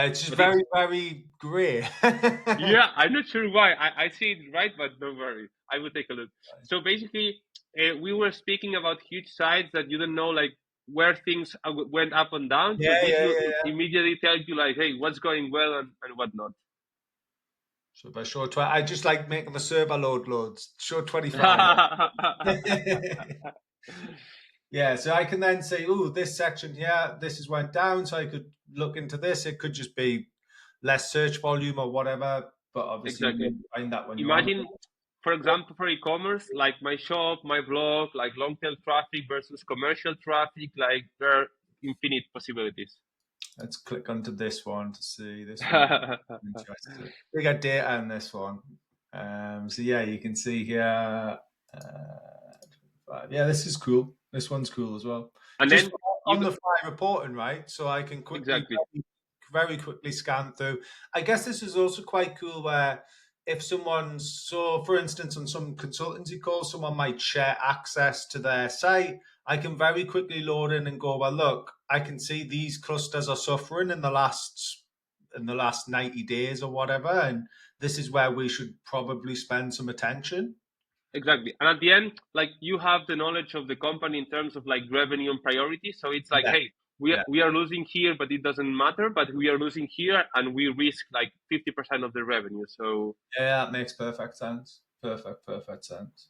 It's just but it's very grey. yeah, I'm not sure why. I see it right, but don't worry. I will take a look. So basically, we were speaking about huge sites that you don't know, like where things went up and down. So Yeah, this yeah, will yeah, yeah. immediately tell you, like, hey, what's going well and what not. So if I show 20, I just like making the server load loads. Show 25. Yeah, so I can then say, oh, this section here, this has went down, so I could look into this. It could just be less search volume or whatever, but obviously Exactly. you find that when you're on. Imagine, for example, for e-commerce, like my shop, my blog, like long tail traffic versus commercial traffic, like there are infinite possibilities. Let's click onto this one to see this one. Interesting. We got data on this one. So yeah, you can see here. Yeah, this is cool. This one's cool as well. And Just then on you the fly reporting, right? So I can exactly. very quickly scan through. I guess this is also quite cool where if someone's, so for instance, on some consultancy calls, someone might share access to their site. I can very quickly load in and go, well, look, I can see these clusters are suffering in the last 90 days or whatever, and this is where we should probably spend some attention. Exactly. And at the end, like you have the knowledge of the company in terms of like revenue and priority. So it's like, Yeah, hey, yeah, we are losing here, but it doesn't matter. But we are losing here and we risk like 50% of the revenue. So yeah, that makes perfect sense. Perfect sense.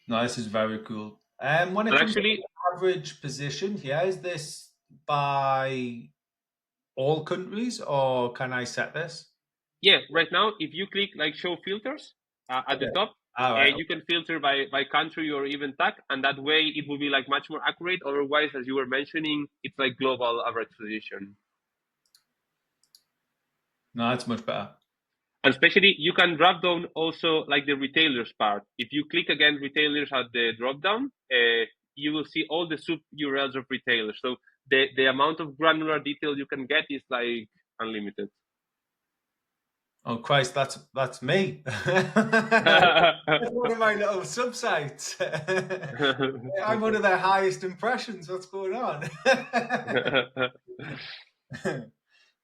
No, this is very cool. When it and comes to actually, the average position, yeah, is this by all countries or can I set this? yeah, right now, if you click like show filters at the Okay. top, All right. you can filter by country or even tag. And that way it will be like much more accurate. Otherwise, as you were mentioning, it's like global average position. No, that's much better. And especially you can drop down also like the retailers part. If you click again retailers at the drop down, you will see all the sub URLs of retailers. So the amount of granular detail you can get is like unlimited. Oh Christ, that's me. That's one of my little subsites. I'm one of their highest impressions. What's going on?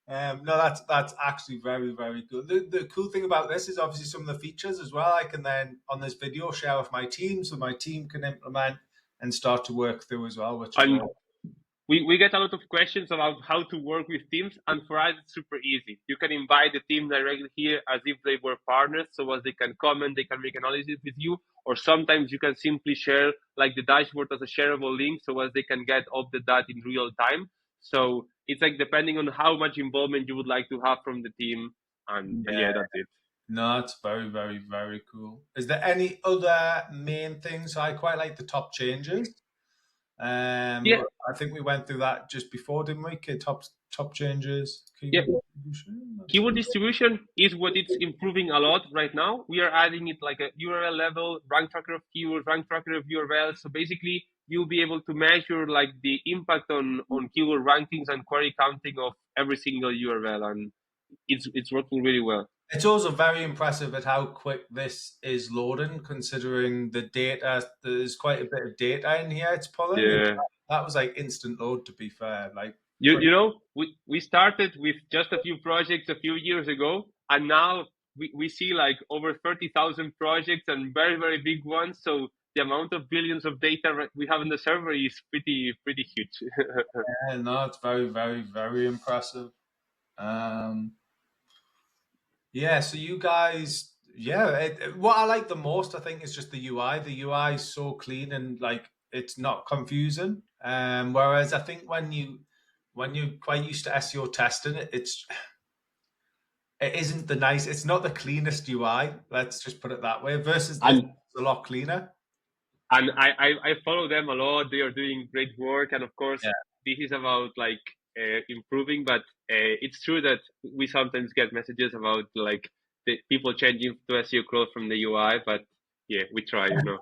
No, that's actually very, very good. The cool thing about this is obviously some of the features as well. I can then on this video share with my team, so my team can implement and start to work through as well, which is And very we get a lot of questions about how to work with teams, and for us it's super easy. You can invite the team directly here as if they were partners, so as they can comment, they can make analysis with you, or sometimes you can simply share like the dashboard as a shareable link, so as they can get all the data in real time. So it's like depending on how much involvement you would like to have from the team, and yeah. yeah, that's it. No, it's very, very, very cool. Is there any other main things? I quite like the top changes. Yeah, I think we went through that just before, didn't we? Okay, top changes, yeah. keyword distribution. That's Keyword distribution is what it's improving a lot right now. We are adding it like a URL level, rank tracker of keywords, rank tracker of URLs. So basically, you'll be able to measure like the impact on keyword rankings and query counting of every single URL, and it's working really well. It's also very impressive at how quick this is loading, considering the data. There's quite a bit of data in here. It's pulling. Yeah. That was like instant load, to be fair. Like You pretty. know, we started with just a few projects a few years ago, and now we see like over 30,000 projects and very, very big ones. So the amount of billions of data we have in the server is pretty huge. Yeah, no, it's very, very, very impressive. Um, Yeah, so you guys, yeah, what I like the most, I think, is just the UI. The UI is so clean and like it's not confusing. Whereas I think when you're quite used to SEO testing, it isn't the nice, it's not the cleanest UI. Let's just put it that way. Versus this, and it's a lot cleaner. and I follow them a lot. They are doing great work, and of course, Yeah. this is about like improving. But it's true that we sometimes get messages about like the people changing to SEO crawl from the UI. But yeah, we try, you know.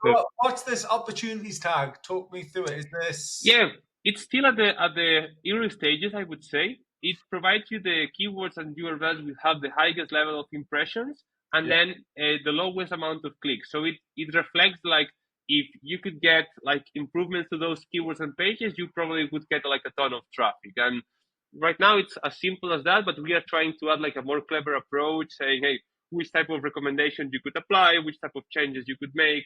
So what's this opportunities tag? Talk me through it. Is this Yeah, it's still at the early stages, I would say. It provides you the keywords and URLs will have the highest level of impressions and yeah, then the lowest amount of clicks. So it reflects like if you could get like improvements to those keywords and pages, you probably would get like a ton of traffic. And right now it's as simple as that, but we are trying to add like a more clever approach, saying, hey, which type of recommendations you could apply, which type of changes you could make.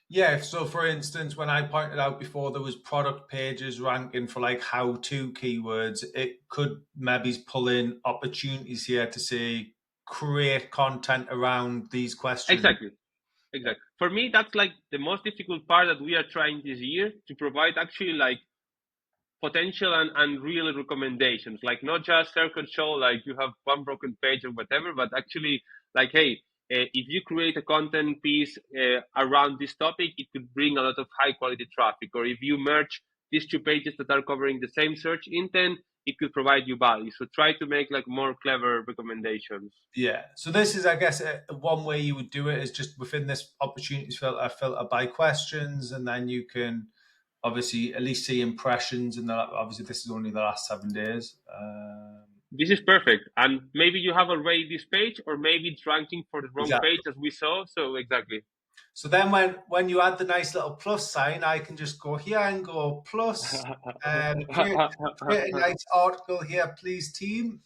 Yeah, so for instance, when I pointed out before there was product pages ranking for like how-to keywords, it could maybe pull in opportunities here to say create content around these questions. Exactly. Exactly. For me, that's like the most difficult part that we are trying this year to provide actually like potential and real recommendations. Like not just circle show like you have one broken page or whatever, but actually like, hey, if you create a content piece around this topic, it could bring a lot of high quality traffic. Or if you merge these two pages that are covering the same search intent, it could provide you value. So try to make like more clever recommendations. Yeah. So this is, I guess, one way you would do it is just within this opportunities filter by questions, and then you can obviously at least see impressions. And obviously, this is only the last 7 days. This is perfect. And maybe you have already this page, or maybe it's ranking for the wrong Exactly. page as we saw. So exactly. So then when you add the nice little plus sign, I can just go here and go plus and create a nice article here, please, team.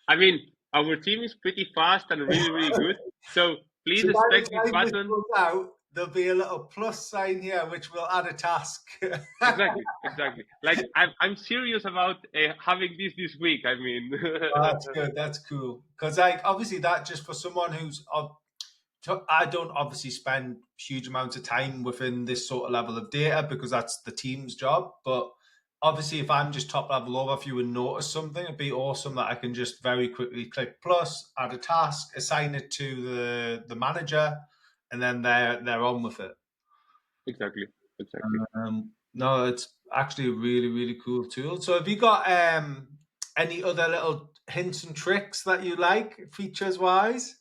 I mean, our team is pretty fast and really, really good. So please So by the expect this time this button. goes out, there'll be a little plus sign here, which will add a task. Exactly, exactly. Like I'm serious about having this week. I mean, That's good. That's cool. Because like obviously that just for someone who's I don't obviously spend huge amounts of time within this sort of level of data because that's the team's job. But obviously, if I'm just top level overview and notice something, it'd be awesome that I can just very quickly click plus, add a task, assign it to the manager, and then they're on with it. exactly, exactly. No, it's actually a really really cool tool. So, have you got any other little hints and tricks that you like features wise?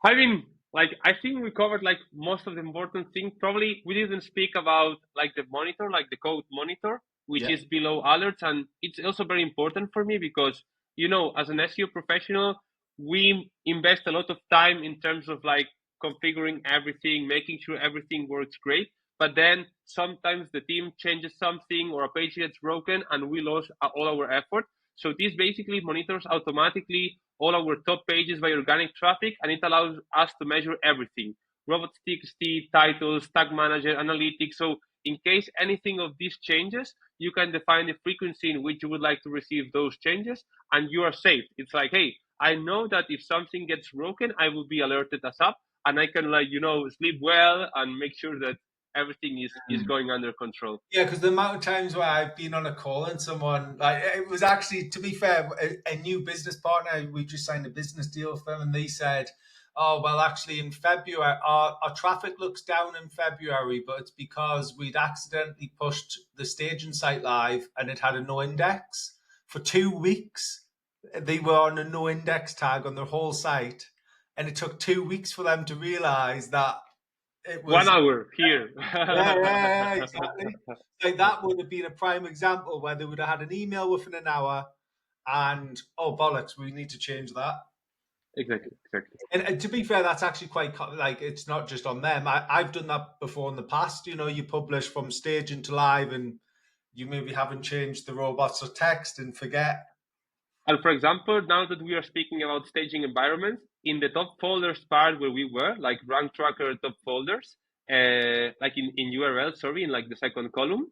I mean, like I think we covered like most of the important things. Probably we didn't speak about like the monitor, like the code monitor, which Yeah. is below alerts, and it's also very important for me because you know, as an SEO professional, we invest a lot of time in terms of like configuring everything, making sure everything works great. but then sometimes the team changes something or a page gets broken and we lose all our effort. So this basically monitors automatically all our top pages by organic traffic, and it allows us to measure everything: robots.txt, titles, tag manager, analytics. So in case anything of these changes, you can define the frequency in which you would like to receive those changes, and you are safe. It's like, hey, I know that if something gets broken, I will be alerted as up, and I can, like, sleep well and make sure that everything is going under control. Yeah, because the amount of times where I've been on a call and someone, like, it was actually, to be fair, a new business partner. We just signed a business deal with them, and they said, "Oh, well, actually, in February, our traffic looks down in February, but it's because we'd accidentally pushed the staging site live, and it had a no index for 2 weeks. They were on a no index tag on their whole site, and it took 2 weeks for them to realize that it One was." hour here. Yeah, exactly. Like that would have been a prime example where they would have had an email within an hour, and oh bollocks, we need to change that. Exactly. And to be fair, that's actually quite like it's not just on them. I've done that before in the past. You publish from staging to live, and you maybe haven't changed the robots or text and forget. And for example, now that we are speaking about staging environments, in the top folders part where we were, like rank tracker top folders, like in URL, sorry, in like the second column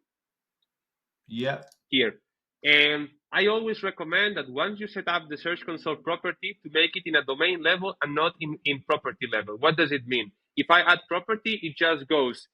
Yeah. here. And I always recommend that once you set up the Search Console property, to make it in a domain level and not in property level. What does it mean? If I add property, it just goes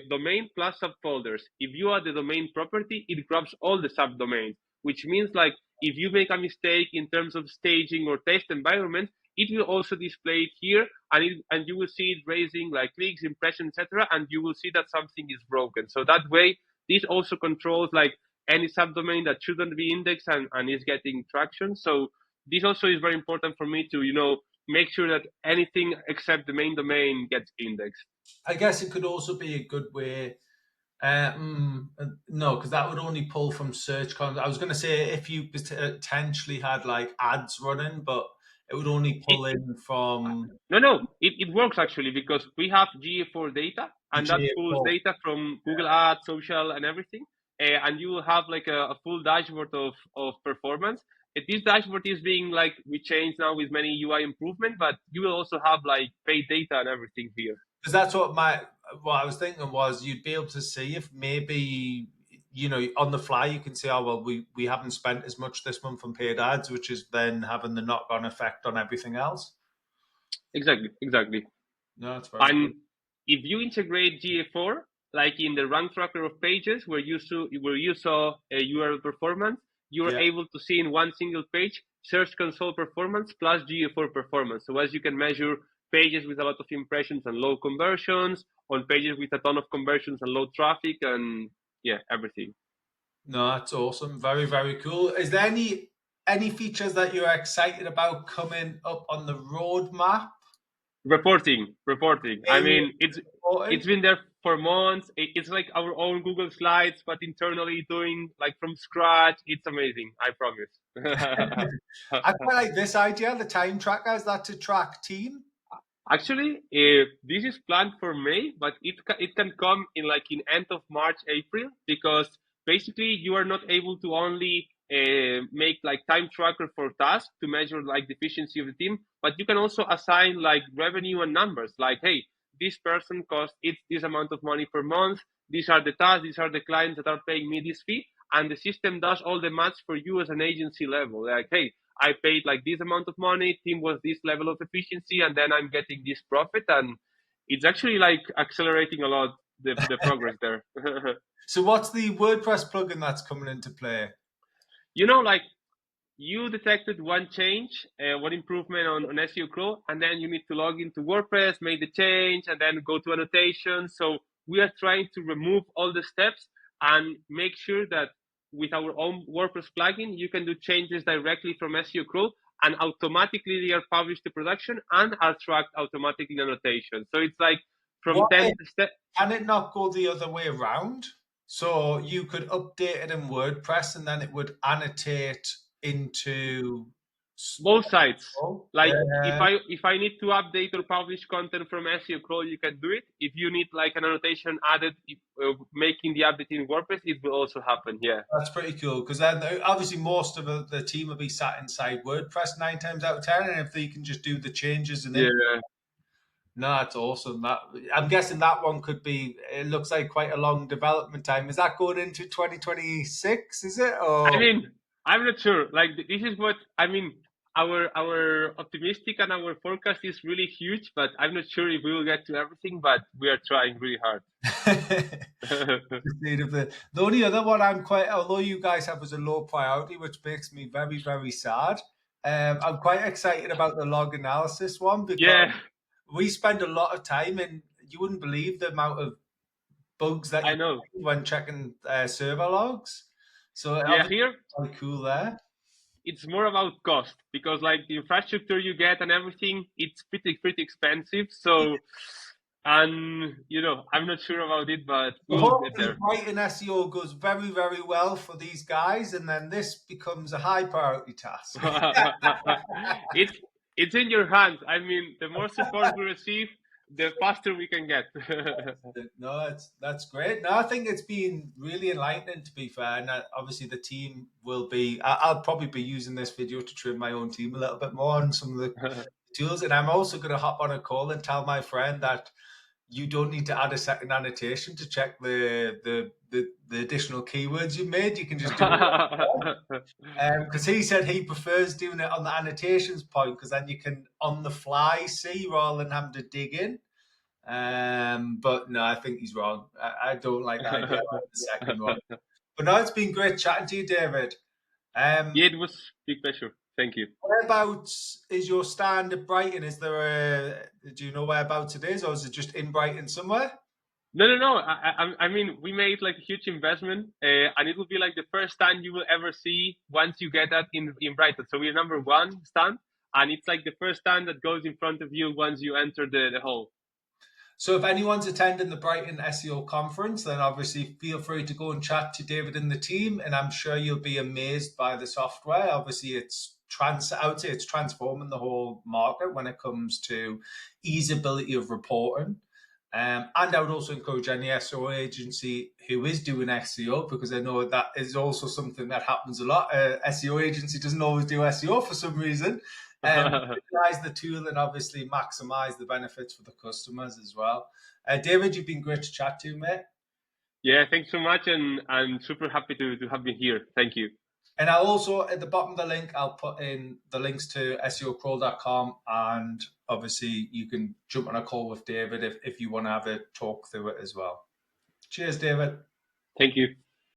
domain plus subfolders. If you add the domain property, it grabs all the subdomains, which means, like, if you make a mistake in terms of staging or test environment, it will also display it here, and you will see it raising like clicks, impressions, etc., and you will see that something is broken. So that way, this also controls like any subdomain that shouldn't be indexed and is getting traction. So this also is very important for me to, make sure that anything except the main domain gets indexed. I guess it could also be a good way. No, because that would only pull from search content. I was going to say if you potentially had like ads running, but it would only It, pull in from no, it works actually, because we have GA4 data, the and that pulls GA4. data from Google Ads, social, and everything. And you will have like a full dashboard of performance. This dashboard is being like we changed now with many UI improvement, but you will also have like paid data and everything here. Because that's what I was thinking was you'd be able to see if maybe on the fly you can say, oh well, we haven't spent as much this month on paid ads, which is then having the knock on effect on everything else. Exactly. No, that's very And good. if you integrate GA4, like in the rank tracker of pages where you saw a URL performance, you are Yeah. able to see in one single page Search Console performance plus GA4 performance. So as you can measure pages with a lot of impressions and low conversions, on pages with a ton of conversions and low traffic, and yeah, everything. No, that's awesome. Very, very cool. Is there any features that you're excited about coming up on the roadmap? Reporting. I Mainly mean, it's reporting? been there for months. It's like our own Google Slides, but internally doing like from scratch. It's amazing. I promise. I quite like this idea, the time tracker. Is that to track team? Actually, this is planned for May, but it can come in end of March, April, because basically you are not able to only make like time tracker for tasks to measure like the efficiency of the team, but you can also assign like revenue and numbers. Like, hey, this person costs it's this amount of money per month. These are the tasks. These are the clients that are paying me this fee, and the system does all the maths for you as an agency level. Like, hey, I paid like this amount of money, team was this level of efficiency, and then I'm getting this profit. And it's actually like accelerating a lot the progress there. So what's the WordPress plugin that's coming into play? Like you detected one change, one improvement on SEOCrawl, and then you need to log into WordPress, make the change, and then go to annotations. So we are trying to remove all the steps and make sure that with our own WordPress plugin, you can do changes directly from SEOCrawl, and automatically they are published to production and are tracked automatically in annotations. So it's like from What 10 steps. can it not go the other way around? So you could update it in WordPress and then it would annotate into Both sides. Oh, Like if I need to update or publish content from SEOCrawl, you can do it. If you need like an annotation added, making the update in WordPress, it will also happen. Yeah. that's pretty cool because then obviously most of the team will be sat inside WordPress 9 times out of 10, and if they can just do the changes and then Yeah. no, that's awesome. That I'm guessing that one could be. It looks like quite a long development time. Is that going into 2026? Is it? I Or mean, I'm not sure. Like this is what I mean. Our optimistic and our forecast is really huge, but I'm not sure if we will get to everything. But we are trying really hard. the only other one I'm quite, although you guys have as a low priority, which makes me very, very sad. I'm quite excited about the log analysis one because Yeah, we spend a lot of time, and you wouldn't believe the amount of bugs that I you know. find when checking server logs. So Yeah, obviously here really cool there. it's more about cost because like the infrastructure you get and everything, it's pretty expensive. So, and I'm not sure about it, but we'll get Hopefully, there. writing SEO goes very, very well for these guys, and then this becomes a high priority task. it's it's in your hands. I mean, the more support we receive, the faster we can get. No, that's great. No, I think it's been really enlightening, to be fair. And obviously, the team will be. I'll probably be using this video to train my own team a little bit more on some of the tools. And I'm also going to hop on a call and tell my friend that you don't need to add a second annotation to check the additional keywords you made. You can just do it. Because he said he prefers doing it on the annotations point because then you can on the fly see rather than having to dig in. But no, I think he's wrong. I don't like that idea about the second one. But no, it's been great chatting to you, David. Yeah, it was big pleasure. Thank you. Whereabouts is your stand at Brighton? Is there do you know whereabouts it is, or is it just in Brighton somewhere? No. I mean, we made like a huge investment, and it will be like the first stand you will ever see once you get that in Brighton. So we're number one stand, and it's like the first stand that goes in front of you once you enter the hall. So if anyone's attending the Brighton SEO conference, then obviously feel free to go and chat to David and the team, and I'm sure you'll be amazed by the software. Obviously, I would say it's transforming the whole market when it comes to easeability of reporting. And I would also encourage any SEO agency who is doing SEO, because I know that is also something that happens a lot. SEO agency doesn't always do SEO for some reason. Utilize the tool and obviously maximize the benefits for the customers as well. David, you've been great to chat to, mate. Yeah, thanks so much, and I'm super happy to have been here. Thank you. And I'll also, at the bottom of the link, I'll put in the links to SEOcrawl.com, and obviously you can jump on a call with David if you want to have a talk through it as well. Cheers, David. Thank you.